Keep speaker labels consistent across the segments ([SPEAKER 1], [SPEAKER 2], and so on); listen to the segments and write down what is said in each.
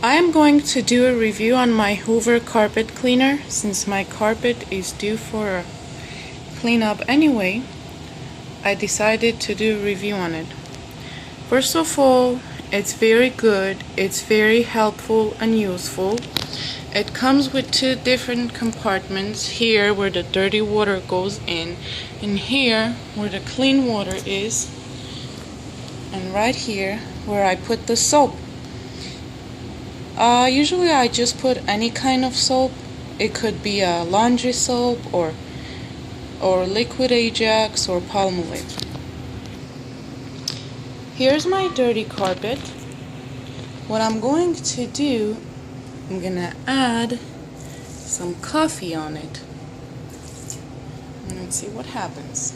[SPEAKER 1] I am going to do a review on my Hoover carpet cleaner since my carpet is due for a cleanup anyway. I decided to do a review on it. First of all, it's very good, it's very helpful and useful. It comes with two different compartments, here where the dirty water goes in, and here where the clean water is, and right here where I put the soap. Usually I just put any kind of soap. It could be a laundry soap or liquid Ajax or Palmolive. Here's my dirty carpet. What I'm going to do, I'm gonna add some coffee on it. And let's see what happens.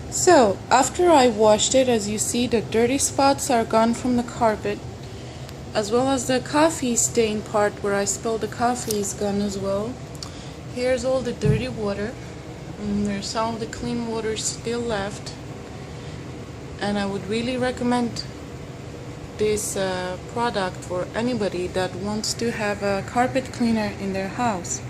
[SPEAKER 1] So, after I washed it, as you see, the dirty spots are gone from the carpet, as well as the coffee stain part where I spilled the coffee is gone as well. Here's all the dirty water, and there's some of the clean water still left. And I would really recommend this product for anybody that wants to have a carpet cleaner in their house.